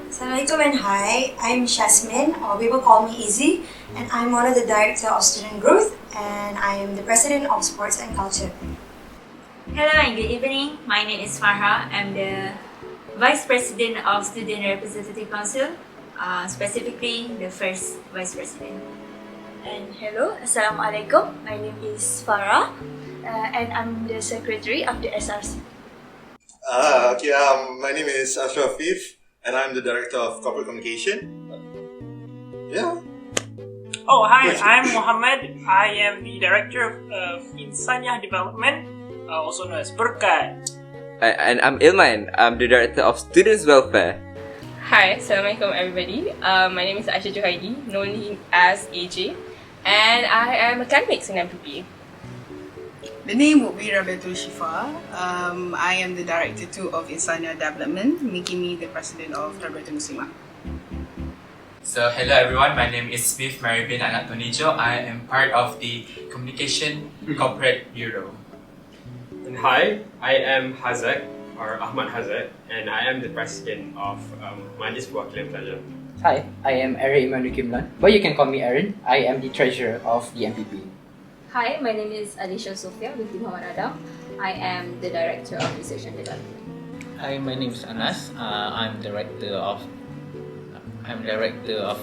Assalamualaikum and Hi, I'm Shasmin, or people call me Izzy, and I'm one of the Director of Student Growth, and I am the President of Sports and Culture. Hello and good evening. My name is Farha. I'm the Vice President of Student Representative Council, specifically the first Vice President. And hello, Assalamualaikum. My name is Farah, and I'm the Secretary of the SRC. My name is Ashrafif, and I'm the Director of Corporate Communication. Yeah. Oh, hi, I'm Muhammad. I am the Director of Insaniah Development, also known as Berkat. And I'm Ilman. I'm the Director of Students Welfare. Hi, Assalamualaikum everybody. My name is Aisha Juhaidi, known as AJ, and I am academics in MPP. The name would be Rabiatul Shifa. I am the Director too of Insania Development, making me the President of Tarbiyatul Muslimah. So hello everyone, my name is Smith Maribin Anak Tonijo. I am part of the Communication Corporate Bureau. And hi, I am Hazak, or Ahmad Hazak, and I am the President of Majlis Perwakilan Pelajar. Hi, I am Aaron Emmanuel Kimlan, but you can call me Aaron. I am the Treasurer of the MPP. Hi, my name is Alisha Sofia binti Muhammad Adam. I am the Director of Research and Development. Hi, my name is Anas. I'm Director of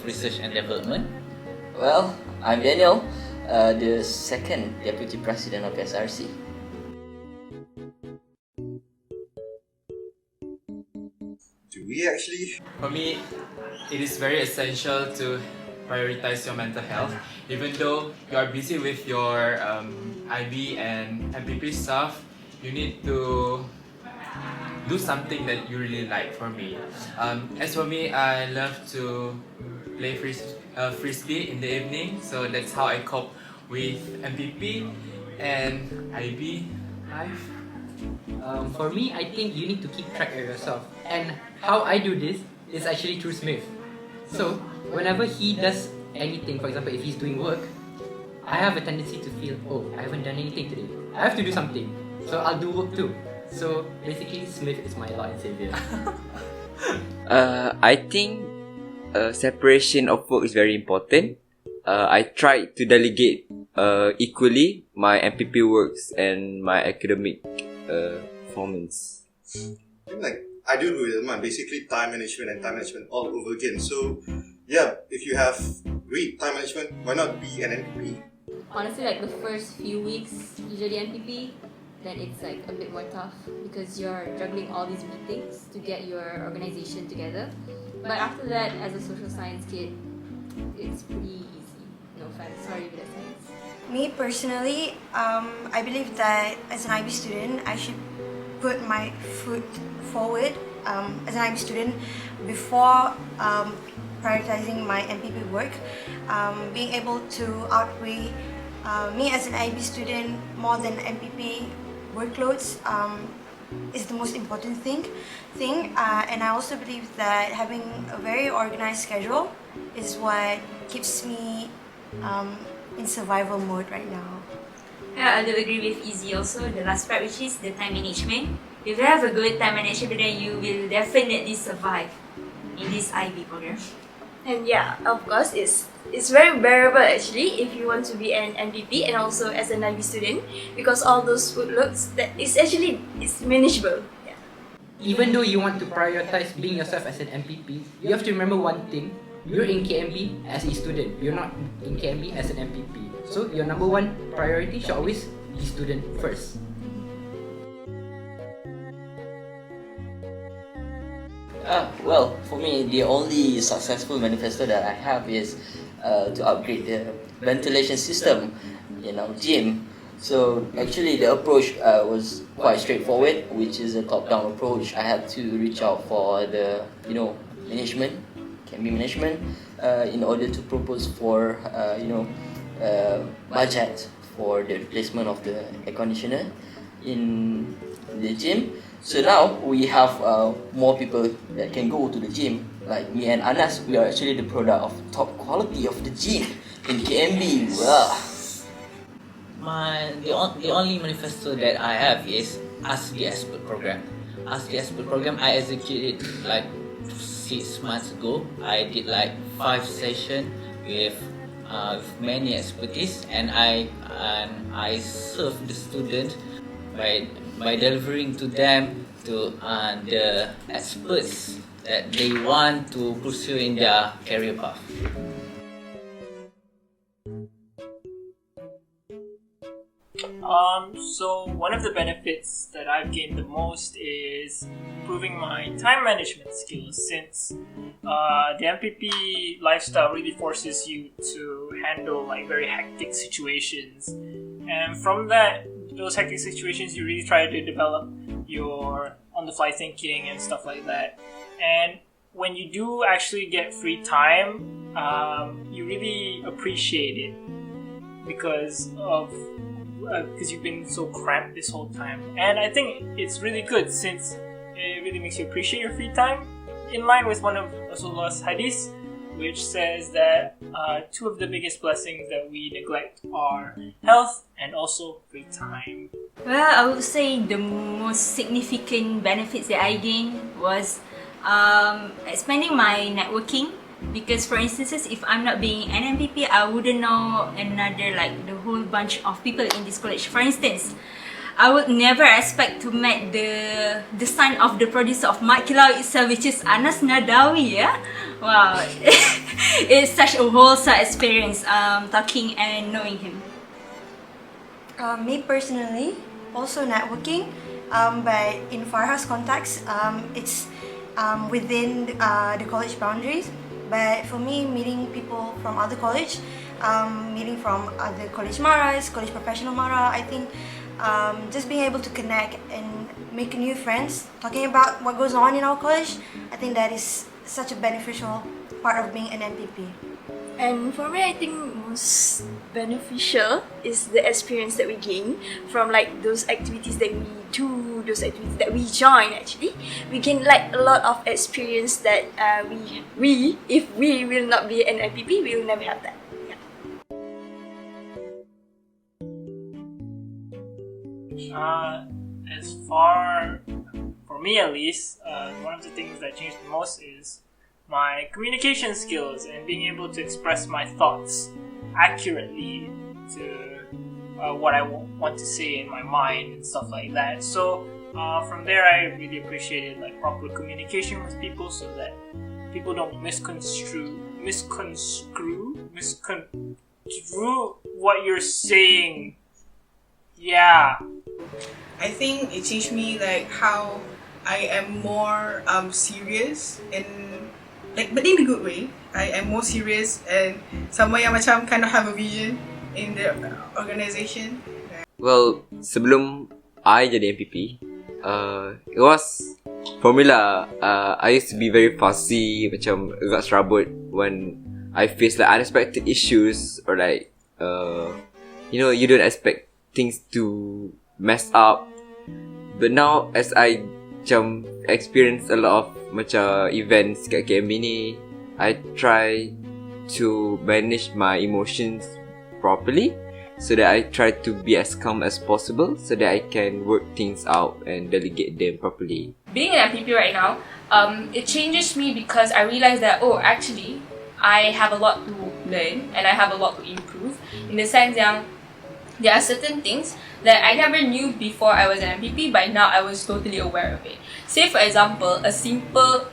Research and Development. Well, I'm Daniel, the second Deputy President of SRC. Do we actually? For me, it is very essential to prioritize your mental health. Even though you are busy with your IB and MPP stuff, you need to do something that you really like. For me, as for me, I love to play frisbee in the evening, so that's how I cope with MPP and IB life. For me, I think you need to keep track of yourself. And how I do this is actually through Smith. So, whenever he does anything, for example, if he's doing work, I have a tendency to feel, oh, I haven't done anything today. I have to do something. So, I'll do work too. So, basically, Smith is my Lord and Savior. I think separation of work is very important. I try to delegate equally my MPP works and my academic performance. I do with Ilman, basically time management and time management all over again. So, yeah, if you have great time management, why not be an MPP? Honestly, like the first few weeks, usually MPP, then it's like a bit more tough because you're juggling all these meetings to get your organization together. But after that, as a social science kid, it's pretty easy. No offense, sorry with the science. Me personally, I believe that as an IB student, I should put my foot forward as an IB student before prioritizing my MPP work. Being able to outweigh me as an IB student more than MPP workloads is the most important thing. And I also believe that having a very organized schedule is what keeps me in survival mode right now. Yeah, I do agree with Izzy also, the last part, which is the time management. If you have a good time management, then you will definitely survive in this IB program. And yeah, of course, it's very bearable actually if you want to be an MPP and also as an IB student, because all those workloads it's manageable. Yeah. Even though you want to prioritize being yourself as an MPP, you have to remember one thing. You're in KMB as a student. You're not in KMB as an MPP. So your number one priority should always be student first. Well, for me, the only successful manifesto that I have is to upgrade the ventilation system in our gym. So actually the approach was quite straightforward, which is a top-down approach. I had to reach out for the management, KMB management, in order to propose for budget for the replacement of the air conditioner in the gym. So now we have more people that can go to the gym. Like me and Anas, we are actually the product of top quality of the gym in KMB. Wow. The only manifesto that I have is Ask the Expert program. Ask the Expert program, I executed like 6 months ago. I did like 5 sessions with many expertise, and I serve the student by delivering to them to the experts that they want to pursue in their career path. So one of the benefits that I've gained the most is improving my time management skills, since the MPP lifestyle really forces you to handle like very hectic situations, and from those hectic situations you really try to develop your on-the-fly thinking and stuff like that. And when you do actually get free time, you really appreciate it because you've been so cramped this whole time. And I think it's really good, since it really makes you appreciate your free time, in line with one of Rasulullah's hadiths, which says that 2 of the biggest blessings that we neglect are health and also free time. Well, I would say the most significant benefits that I gained was expanding my networking. Because for instances, if I'm not being an MPP, I wouldn't know the whole bunch of people in this college. For instance, I would never expect to meet the son of the producer of Mat Kilau itself, which is Anas Nadawi. Yeah, wow, it's such a wholesome experience talking and knowing him. Me personally, also networking, but in Farha's context, it's within the college boundaries. But for me, meeting people from other college, meeting from other college maras, college professional mara, I think just being able to connect and make new friends, talking about what goes on in our college, I think that is such a beneficial part of being an MPP. And for me, I think most beneficial is the experience that we gain from like those activities that we do, those activities that we join. Actually, we gain like a lot of experience that we if we will not be an MPP, we will never have that. For me at least, one of the things that changed the most is my communication skills and being able to express my thoughts accurately to what I want to say in my mind and stuff like that. So from there, I really appreciated like proper communication with people, so that people don't misconstrue what you're saying. Yeah. I think it changed me like how I am more serious and like, but in a good way. I am more serious and someone yang macam kind of have a vision in the organisation. Well, sebelum I jadi MPP, it was for me lah. I used to be very fussy, macam agak serabut when I face like unexpected issues or like you don't expect things to mess up. But now as I macam experience a lot of macam events kat KMB ni, I try to manage my emotions properly, so that I try to be as calm as possible, so that I can work things out and delegate them properly. Being an MPP right now, it changes me because I realize that actually I have a lot to learn and I have a lot to improve, in the sense that there are certain things that I never knew before I was an MPP, but now I was totally aware of it. Say for example, a simple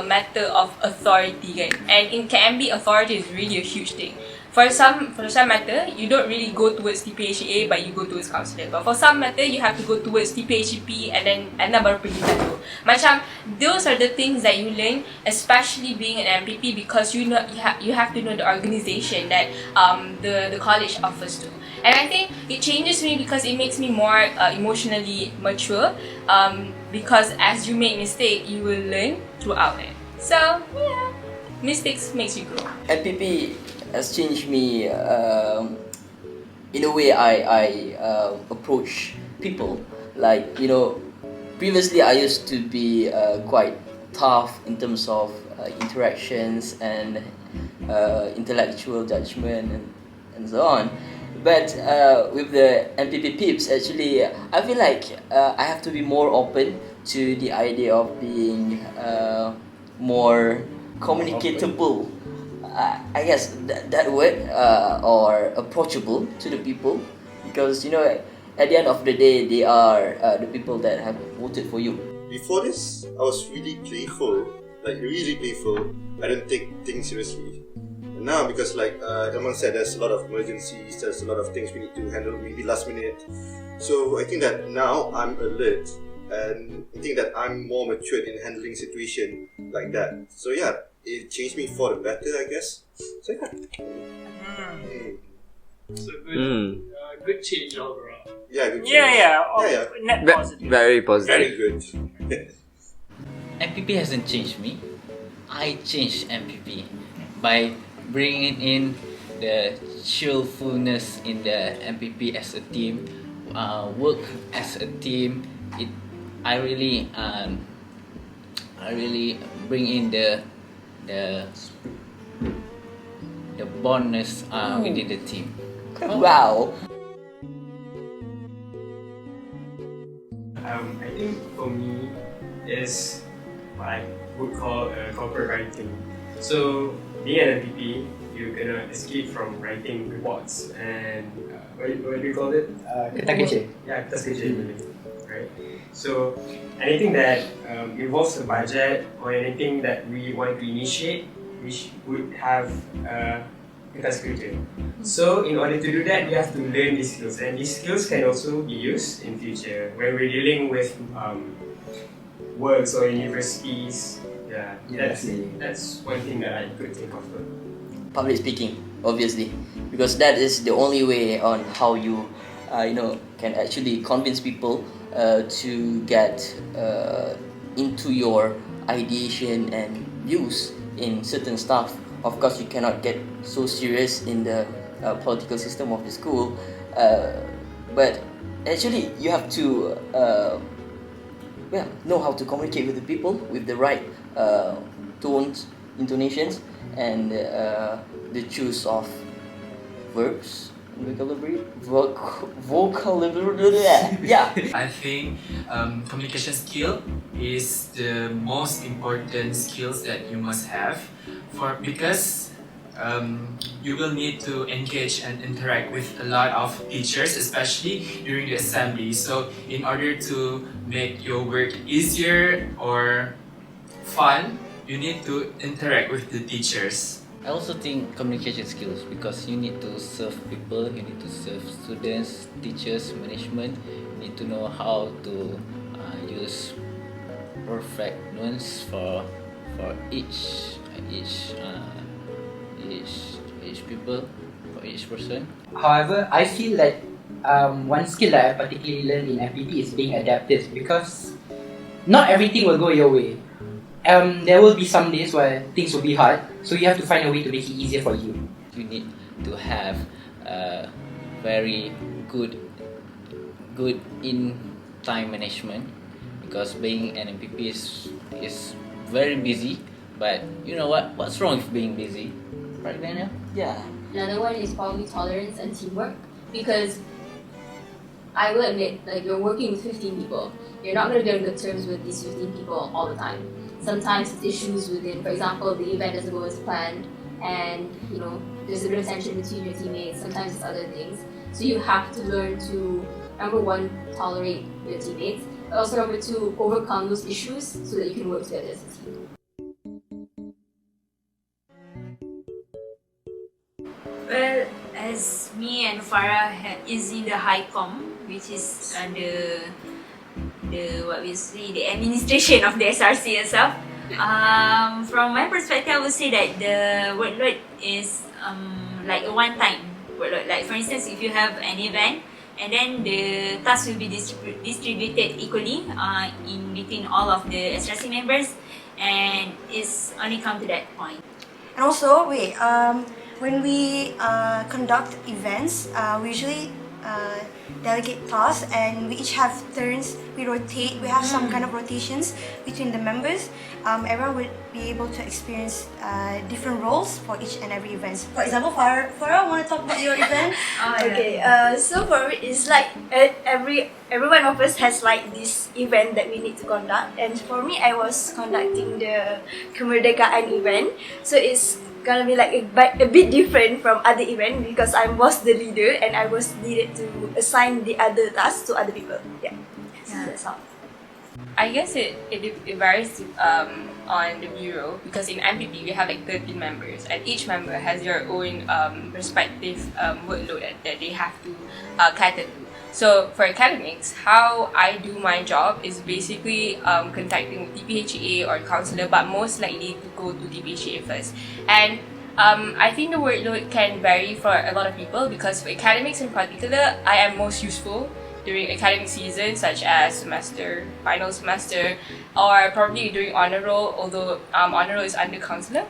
matter of authority, right? And in KMB, authority is really a huge thing. For some matter, you don't really go towards TPHA, but you go towards councillor. But for some matter, you have to go towards TPHP and then baru pergi satu. Macam those are the things that you learn, especially being an MPP, because you have to know the organisation that the college offers to. And I think it changes me because it makes me more emotionally mature. Because as you make mistake, you will learn throughout it. So yeah, mistakes makes you grow. MPP has changed me in a way I approach people. Like, previously I used to be quite tough in terms of interactions and intellectual judgment and so on. But with the MPP peeps, actually, I feel like I have to be more open to the idea of being more communicatable. I guess that word, or approachable to the people, because you know, at the end of the day, they are the people that have voted for you. Before this, I was really playful, like really playful. I don't take things seriously. And now, because like Elman said, there's a lot of emergencies, there's a lot of things we need to handle maybe last minute. So I think that now I'm alert, and I think that I'm more matured in handling situation like that. So yeah, it changed me for the better, I guess. So yeah. So good, good change overall. Yeah, good change. Yeah. Net positive. Very positive. Very good. MPP hasn't changed me. I changed MPP by bringing in the cheerfulness in the MPP as a team, work as a team. I really bring in the bondness within the team. Wow. I think for me is what I would call corporate writing. So being an MPP, you're gonna escape from writing reports and what do you call it? Kertas kerja. Yeah, kertas kerja in Malay, right? So anything that involves a budget or anything that we want to initiate, we would have kertas kerja. So in order to do that, we have to learn these skills, and these skills can also be used in future when we're dealing with works or universities. Yeah, that's one thing that I could think of. Public speaking, obviously, because that is the only way on how you, can actually convince people to get into your ideation and views in certain stuff. Of course, you cannot get so serious in the political system of the school, but actually, you have to know how to communicate with the people with the right tones, intonations, and the choice of verbs, vocabulary. Yeah. I think communication skill is the most important skills that you must have because you will need to engage and interact with a lot of teachers, especially during the assembly. So in order to make your work easier or fun, you need to interact with the teachers. I also think communication skills, because you need to serve people, you need to serve students, teachers, management. You need to know how to use perfect nuance for each people, for each person. However, I feel that one skill that I particularly learned in MPP is being adaptive, because not everything will go your way. There will be some days where things will be hard, so you have to find a way to make it easier for you. You need to have very good in time management, because being an MPP is very busy. But you know what? What's wrong with being busy? Right, Daniel? Yeah. Another one is probably tolerance and teamwork, because I will admit, like, you're working with 15 people. You're not going to get on good terms with these 15 people all the time. Sometimes it's issues within, for example, the event doesn't go as planned, and there's a bit of tension between your teammates. Sometimes it's other things. So you have to learn to, number one, tolerate your teammates, but also number two, overcome those issues so that you can work together as a team. Well, as me and Farah is in the high com, which is the what we say, the administration of the SRC itself. From my perspective, I would say that the workload is like a one-time workload. Like for instance, if you have an event, and then the tasks will be distributed equally in between all of the SRC members, and it's only come to that point. And also, when we conduct events, we usually delegate tasks, and we each have turns. We rotate. We have some kind of rotations between the members. Everyone would be able to experience different roles for each and every event. For example, Farah, want to talk about your event? Okay, so for me, it's like every one of us has like this event that we need to conduct, and for me, I was conducting the Kemerdekaan event, so it's gonna be like a bit different from other event because I was the leader and I was needed to assign the other tasks to other people. Yeah, so that's all. I guess it varies on the bureau because in MPP we have like 13 members and each member has their own respective workload that they have to cater to. So for academics, how I do my job is basically contacting with DPHEA or counselor, but most likely to go to DPHEA first. And I think the workload can vary for a lot of people because for academics in particular, I am most useful during academic season such as final semester, or probably during honor roll, although honor roll is under counselor.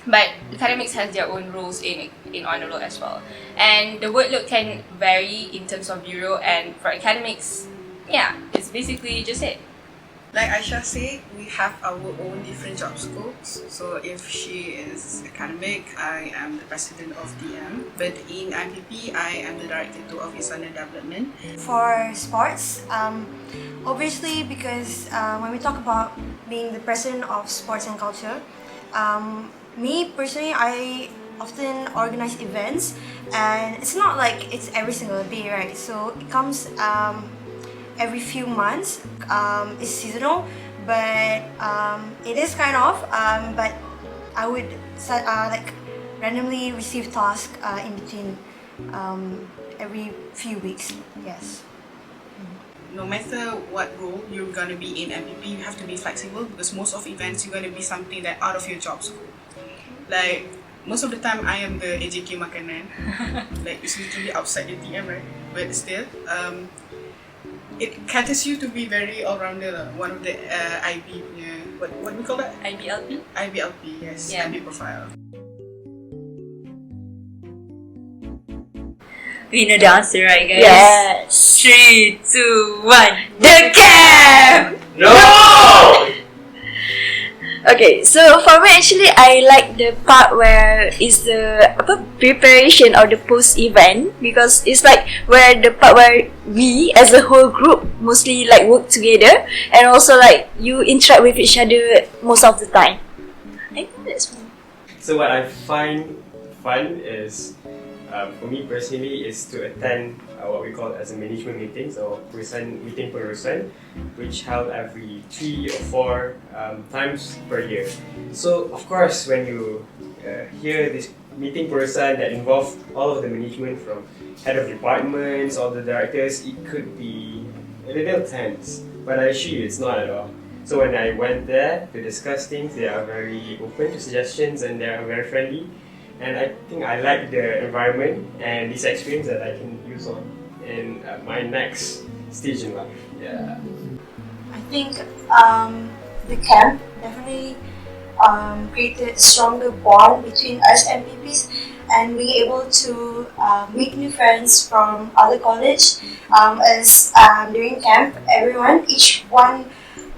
But academics has their own roles in honor roll as well. And the workload can vary in terms of bureau, and for academics, yeah, it's basically just it. Like Aisha said, we have our own different job scopes. So if she is academic, I am the president of DM. But in MPP, I am the director to Office under Development. For sports, obviously because when we talk about being the president of sports and culture, me personally, I often organize events, and it's not like it's every single day, right? So it comes every few months. It's seasonal, but it is kind of. But I would like randomly receive tasks in between every few weeks. Yes. No matter what role you're gonna be in MPP, you have to be flexible because most of events you're gonna be something that out of your job scope. Like most of the time, I am the AJK makanan. Like it's literally outside the TM, right? But still, it caters you to be very all-rounder. One of the IB, what we call that? IBLP? IBLP, yes. Yeah. IB profile. We know the answer, right, guys? Yes. 3, 2, 1. The camp! No! Okay, so for me actually I like the part where is the preparation or the post event because it's like where the part where we as a whole group mostly like work together and also like you interact with each other most of the time. I think that's fun. So what I find fun is, for me personally, is to attend what we call as a management meetings or meeting perusahaan, which held every 3 or 4 times per year. So of course, when you hear this meeting perusahaan that involve all of the management from head of departments, all the directors, it could be a little tense. But I assure you, it's not at all. So when I went there to discuss things, they are very open to suggestions and they are very friendly. And I think I like the environment and this experience that I can use on in my next stage in life. Yeah. I think the camp definitely created a stronger bond between us MPPs and being able to make new friends from other college. As during camp, each one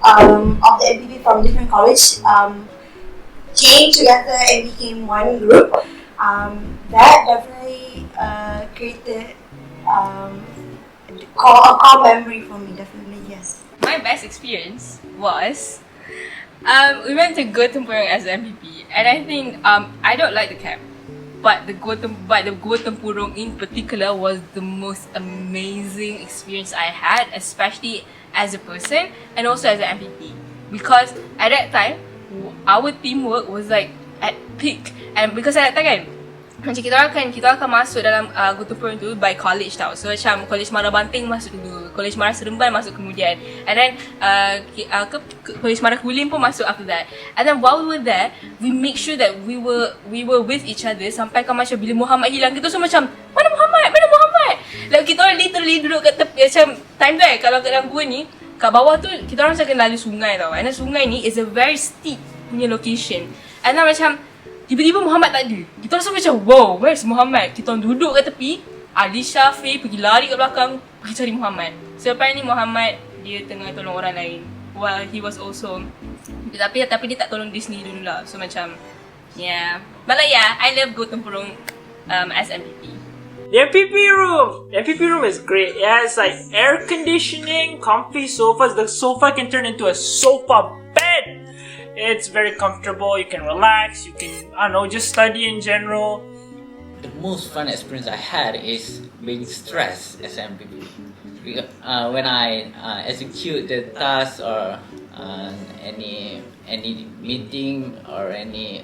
of the MPP from different college came together and became one group. That definitely created a core memory for me, definitely, yes. My best experience was we went to Go Tempurung as an MPP, and I think I don't like the camp, but the Go Tempurung in particular was the most amazing experience I had, especially as a person and also as an MPP, because at that time our teamwork was like at peak, and because at that time kan macam kita akan masuk dalam Go Tempurung tu by college tau. So macam College Mara Banting masuk dulu, College Mara Seremban masuk kemudian, and then College Mara Kulim pun masuk after that. And then while we were there, we make sure that we were with each other sampai kan macam bila Muhammad hilang kita semua macam mana Muhammad, like kita orang literally duduk kat tepi macam time tu kalau kat dalam gua ni kat bawah tu kita orang macam kena lalu sungai tau, and then sungai ni is a very steep punya location, and then macam tiba-tiba Muhammad tak ada. Kita rasa macam, wow, where's Muhammad? Kita orang duduk kat tepi, Alisha, Faye pergi lari kat belakang, pergi cari Muhammad. So apparently Muhammad, dia tengah tolong orang lain while he was also, tapi dia tak tolong dia sendiri dulu lah. So macam, yeah. But like yeah, I love go tempurung as MPP. The MPP room is great. It has like air conditioning, comfy sofas. The sofa can turn into a sofa bed. It's very comfortable. You can relax. You can, I don't know, just study in general. The most fun experience I had is being stressed as MPP. When I execute the task or any meeting or any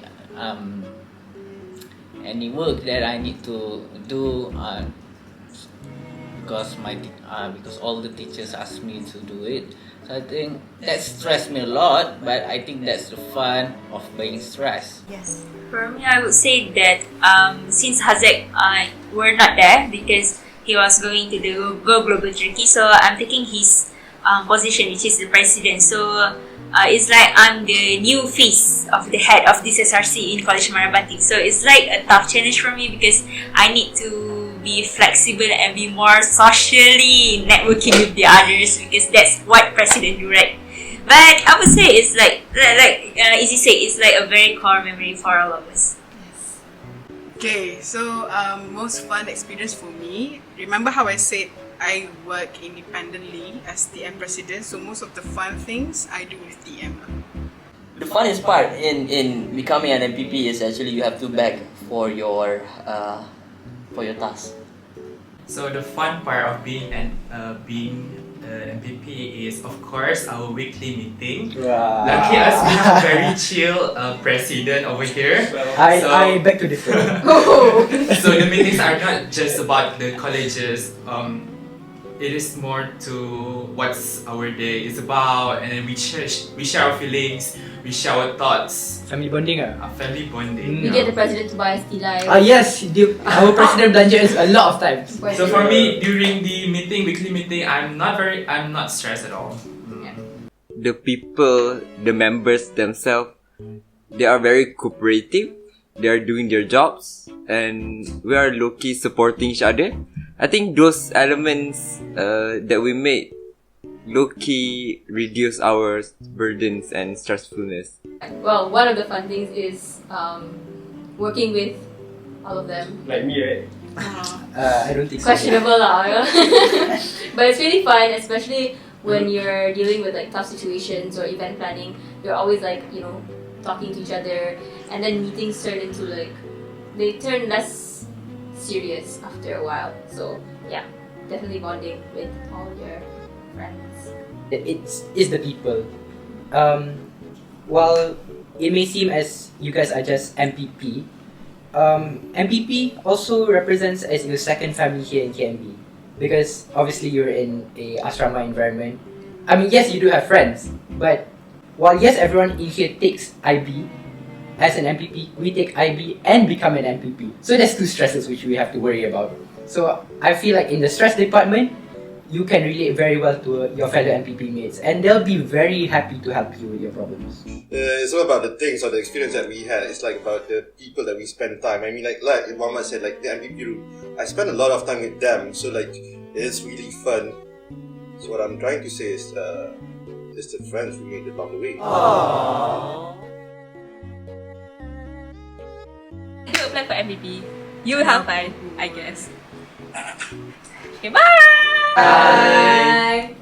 work that I need to do because all the teachers asked me to do it. So I think that stressed me a lot, but I think that's the fun of being stressed. Yes. For me, I would say that since Hazek were not there because he was going to do Go Global Turkey, so I'm taking his position, which is the president. So it's like I'm the new face of the head of this SRC in College Marabati. So it's like a tough challenge for me because I need to be flexible and be more socially networking with the others because that's what president do, right? But I would say it's like Izzy said, it's like a very core memory for all of us. Okay, so most fun experience for me. Remember how I said I work independently as TM president, so most of the fun things I do with TM. The funnest part in becoming an MPP is actually you have to beg for your task. So the fun part of being MPP is of course our weekly meeting. Wow. Lucky us being a very chill president over here. I beg to differ. So the meetings are not just about the colleges. It is more to what's our day is about, and then we share our feelings, we share our thoughts. Family bonding Family bonding. We get the president to buy us tea light. Yes, our president belanja us a lot of times. So for me, during the weekly meeting, I'm not stressed at all. The people, the members themselves, they are very cooperative. They are doing their jobs, and we are low-key supporting each other. I think those elements that we made low-key reduce our burdens and stressfulness. Well, one of the fun things is working with all of them. Like me, right? I don't think Questionable lah. But it's really fun, especially when you're dealing with like tough situations or event planning. You're always like, talking to each other, and then meetings they turn less serious after a while. So yeah, definitely bonding with all your friends. It's the people. While it may seem as you guys are just MPP, MPP also represents as your second family here in KMB, because obviously you're in a asrama environment. I mean, yes, you do have friends, but while yes, everyone in here takes IB as an MPP, we take IB and become an MPP. So there's two stresses which we have to worry about. So I feel like in the stress department, you can relate very well to your fellow MPP mates, and they'll be very happy to help you with your problems. It's all about the things or the experience that we had. It's like about the people that we spend time. I mean, like Muhammad said, like the MPP room, I spend a lot of time with them, so like it's really fun. So what I'm trying to say is, it's the friends we made along the way. Aww. If you apply for MPP, you will have fun, I guess. Okay, bye! Bye!